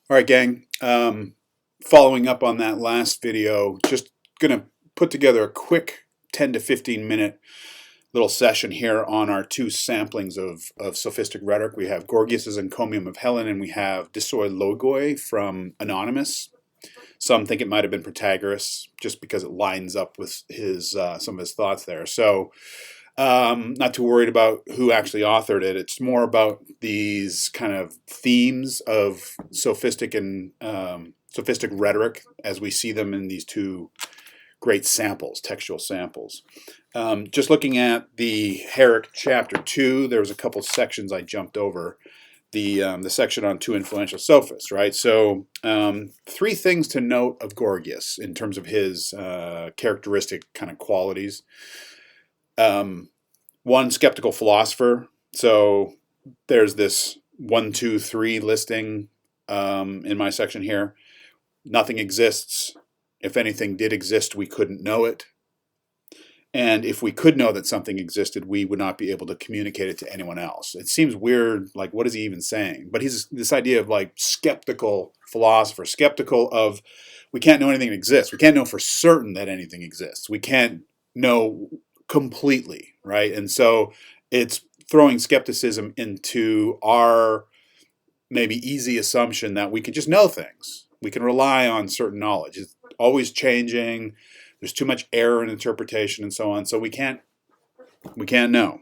All right, gang. Following up on that last video, just going to put together a quick 10 to 15 minute little session here on our two samplings of sophistic rhetoric. We have Gorgias' Encomium of Helen, and we have Dissoi Logoi from Anonymous. Some think it might have been Protagoras, just because it lines up with his some of his thoughts there. So not too worried about who actually authored it. It's more about these kind of themes of sophistic and sophistic rhetoric as we see them in these two great samples, textual samples. Just looking at the Rhetoric chapter 2, there was a couple sections I jumped over. The section on two influential sophists, right? So three things to note of Gorgias in terms of his characteristic kind of qualities. One, skeptical philosopher. So there's this 1, 2, 3 listing in my section here. Nothing exists. If anything did exist, we couldn't know it. And if we could know that something existed, we would not be able to communicate it to anyone else. It seems weird, like, what is he even saying? But he's this idea of, like, skeptical philosopher, skeptical of, we can't know anything exists. We can't know for certain that anything exists. We can't know completely, right? And so it's throwing skepticism into our maybe easy assumption that we can just know things. We can rely on certain knowledge. It's always changing. There's too much error in interpretation and so on. So we can't know.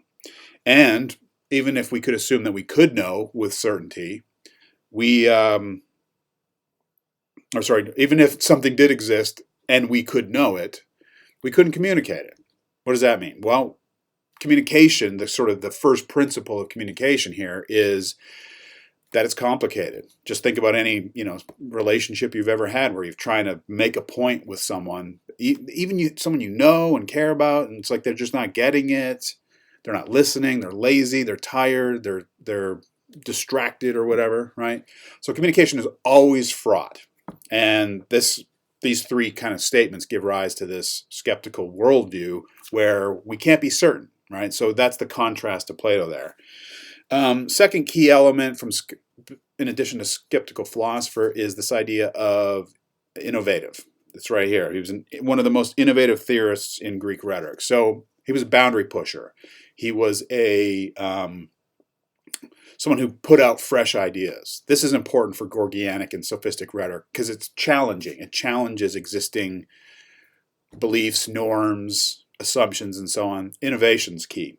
And even if we could assume that we could know with certainty, even if something did exist and we could know it, we couldn't communicate it. What does that mean? Well, communication, the first principle of communication here is that it's complicated. Just think about any, relationship you've ever had where you're trying to make a point with someone, even someone you know and care about, and it's like they're just not getting it. They're not listening. They're lazy. They're tired. They're distracted or whatever, right? So communication is always fraught, and these three kind of statements give rise to this skeptical worldview where we can't be certain, right? So that's the contrast to Plato there. Second key element in addition to skeptical philosopher is this idea of innovative. It's right here. He was one of the most innovative theorists in Greek rhetoric. So he was a boundary pusher. He was someone who put out fresh ideas. This is important for Gorgianic and sophistic rhetoric because it's challenging. It challenges existing beliefs, norms, assumptions, and so on. Innovation's key.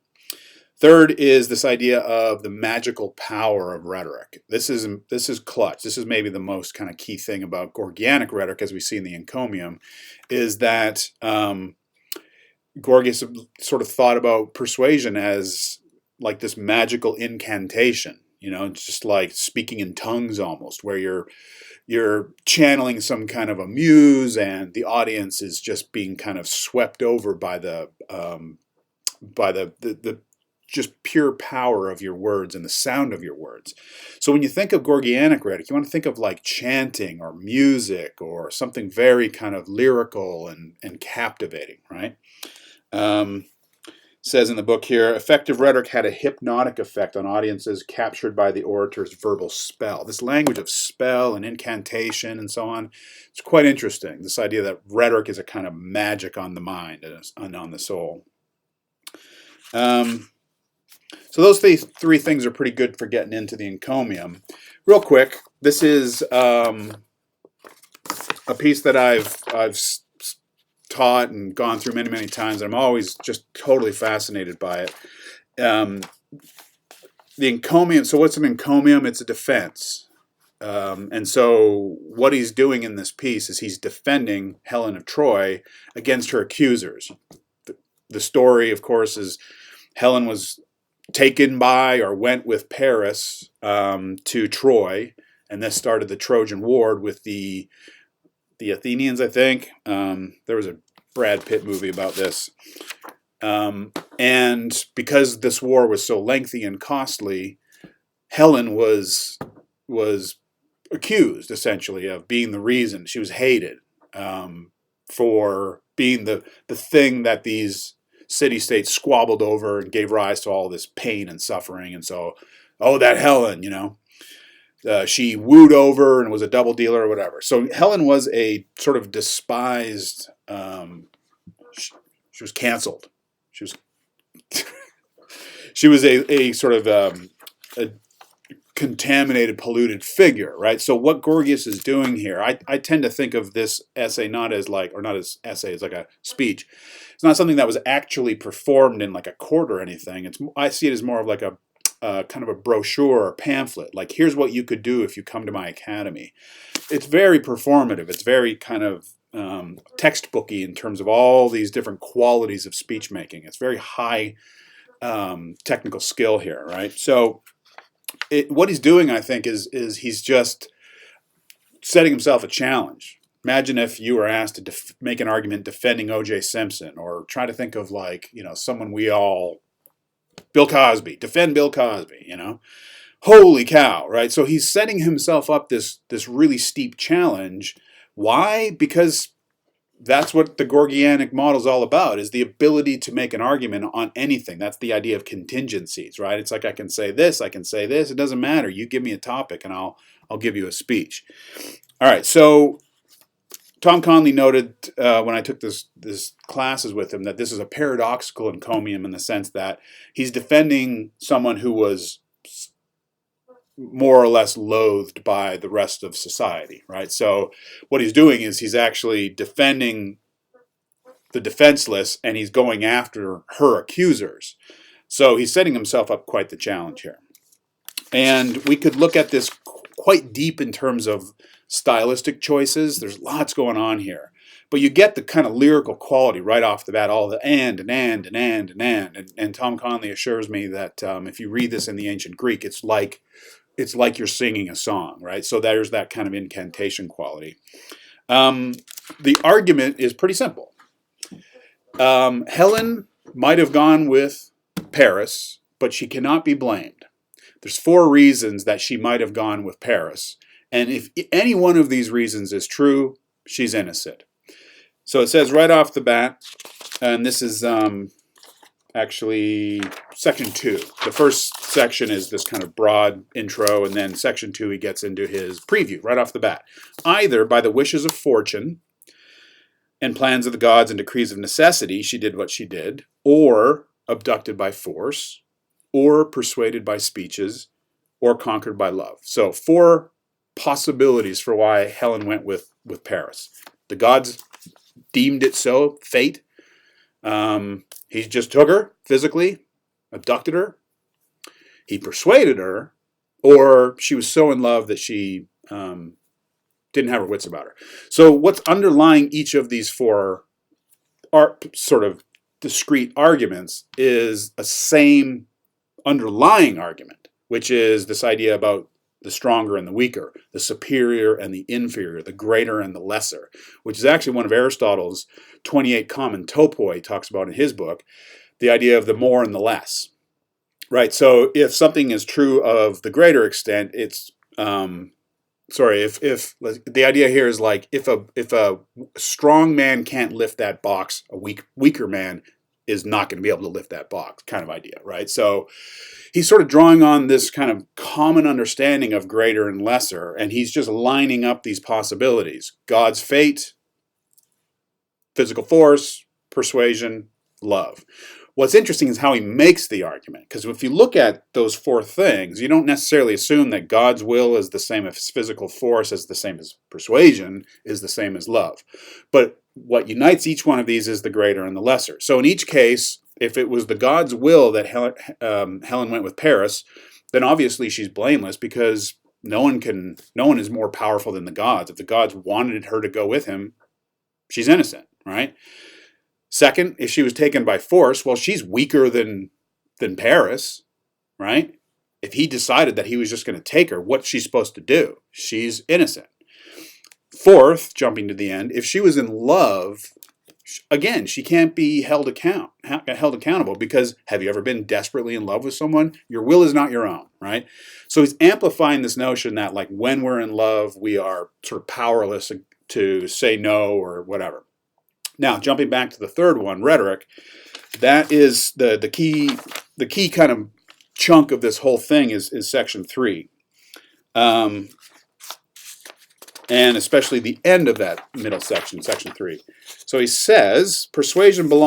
Third is this idea of the magical power of rhetoric. This is clutch. This is maybe the most kind of key thing about Gorgianic rhetoric, as we see in the Encomium, is that Gorgias sort of thought about persuasion as like this magical incantation. It's just like speaking in tongues almost, where you're channeling some kind of a muse, and the audience is just being kind of swept over by the just pure power of your words and the sound of your words. So when you think of Gorgianic rhetoric, you want to think of like chanting or music or something very kind of lyrical and captivating, right? Says in the book here, effective rhetoric had a hypnotic effect on audiences captured by the orator's verbal spell. This language of spell and incantation and so on, it's quite interesting. This idea that rhetoric is a kind of magic on the mind and on the soul. So those three things are pretty good for getting into the Encomium. Real quick, this is a piece that I've taught and gone through many, many times. I'm always just totally fascinated by it. The Encomium, so what's an Encomium? It's a defense. And so what he's doing in this piece is he's defending Helen of Troy against her accusers. The story, of course, is Helen was taken by or went with Paris to Troy, and this started the Trojan War with the Athenians, I think. There was a Brad Pitt movie about this. And because this war was so lengthy and costly, Helen was accused, essentially, of being the reason. She was hated for being the thing that these city-states squabbled over and gave rise to all this pain and suffering. And so, oh, that Helen, she wooed over and was a double dealer or whatever. So Helen was a sort of despised. She was canceled. She was she was a sort of a contaminated, polluted figure, right? So what Gorgias is doing here, I tend to think of this essay not as like, or not as essay, as like a speech. It's not something that was actually performed in like a court or anything. I see it as more of like a kind of a brochure or pamphlet. Like, here's what you could do if you come to my academy. It's very performative. It's very kind of textbooky in terms of all these different qualities of speech making. It's very high technical skill here, right? So what he's doing, I think, is he's just setting himself a challenge. Imagine if you were asked to make an argument defending O.J. Simpson, or try to think of, like, someone Bill Cosby, defend Bill Cosby, Holy cow, right? So he's setting himself up this really steep challenge. Why? Because that's what the Gorgianic model is all about, is the ability to make an argument on anything. That's the idea of contingencies, right? It's like, I can say this, I can say this. It doesn't matter. You give me a topic and I'll give you a speech. All right, so Tom Conley noted when I took this classes with him that this is a paradoxical encomium, in the sense that he's defending someone who was more or less loathed by the rest of society, right? So what he's doing is he's actually defending the defenseless, and he's going after her accusers. So he's setting himself up quite the challenge here. And we could look at this quite deep in terms of stylistic choices. There's lots going on here. But you get the kind of lyrical quality right off the bat, all the and. And Tom Conley assures me that if you read this in the ancient Greek, it's like you're singing a song, right? So there's that kind of incantation quality. The argument is pretty simple. Helen might have gone with Paris, but she cannot be blamed. There's 4 reasons that she might have gone with Paris. And if any one of these reasons is true, she's innocent. So it says right off the bat, and this is actually section 2. The first section is this kind of broad intro, and then section 2 he gets into his preview right off the bat. Either by the wishes of fortune and plans of the gods and decrees of necessity, she did what she did, or abducted by force, or persuaded by speeches, or conquered by love. So 4 possibilities for why Helen went with Paris. The gods deemed it so, fate. He just took her physically, abducted her. He persuaded her, or she was so in love that she didn't have her wits about her. So what's underlying each of these 4 sort of discrete arguments is a same underlying argument, which is this idea about the stronger and the weaker, the superior and the inferior, the greater and the lesser, which is actually one of Aristotle's 28 common topoi talks about in his book, the idea of the more and the less, right? So if something is true of the greater extent, it's, if the idea here is like, if a strong man can't lift that box, a weaker man is not going to be able to lift that box, kind of idea, right? So he's sort of drawing on this kind of common understanding of greater and lesser, and he's just lining up these possibilities. God's fate, physical force, persuasion, love. What's interesting is how he makes the argument, because if you look at those 4 things, you don't necessarily assume that God's will is the same as physical force, is the same as persuasion, is the same as love. But what unites each one of these is the greater and the lesser. So in each case, if it was the God's will that Helen went with Paris, then obviously she's blameless, because no one is more powerful than the gods. If the gods wanted her to go with him, she's innocent, right? Second, if she was taken by force, well, she's weaker than Paris, right? If he decided that he was just going to take her, what's she supposed to do? She's innocent. Fourth, jumping to the end, if she was in love, again, she can't be held accountable, because have you ever been desperately in love with someone? Your will is not your own, right? So he's amplifying this notion that, like, when we're in love, we are sort of powerless to say no or whatever. Now, jumping back to the third one, rhetoric, that is the key kind of chunk of this whole thing is section 3. and especially the end of that middle section, section 3. So he says, persuasion belongs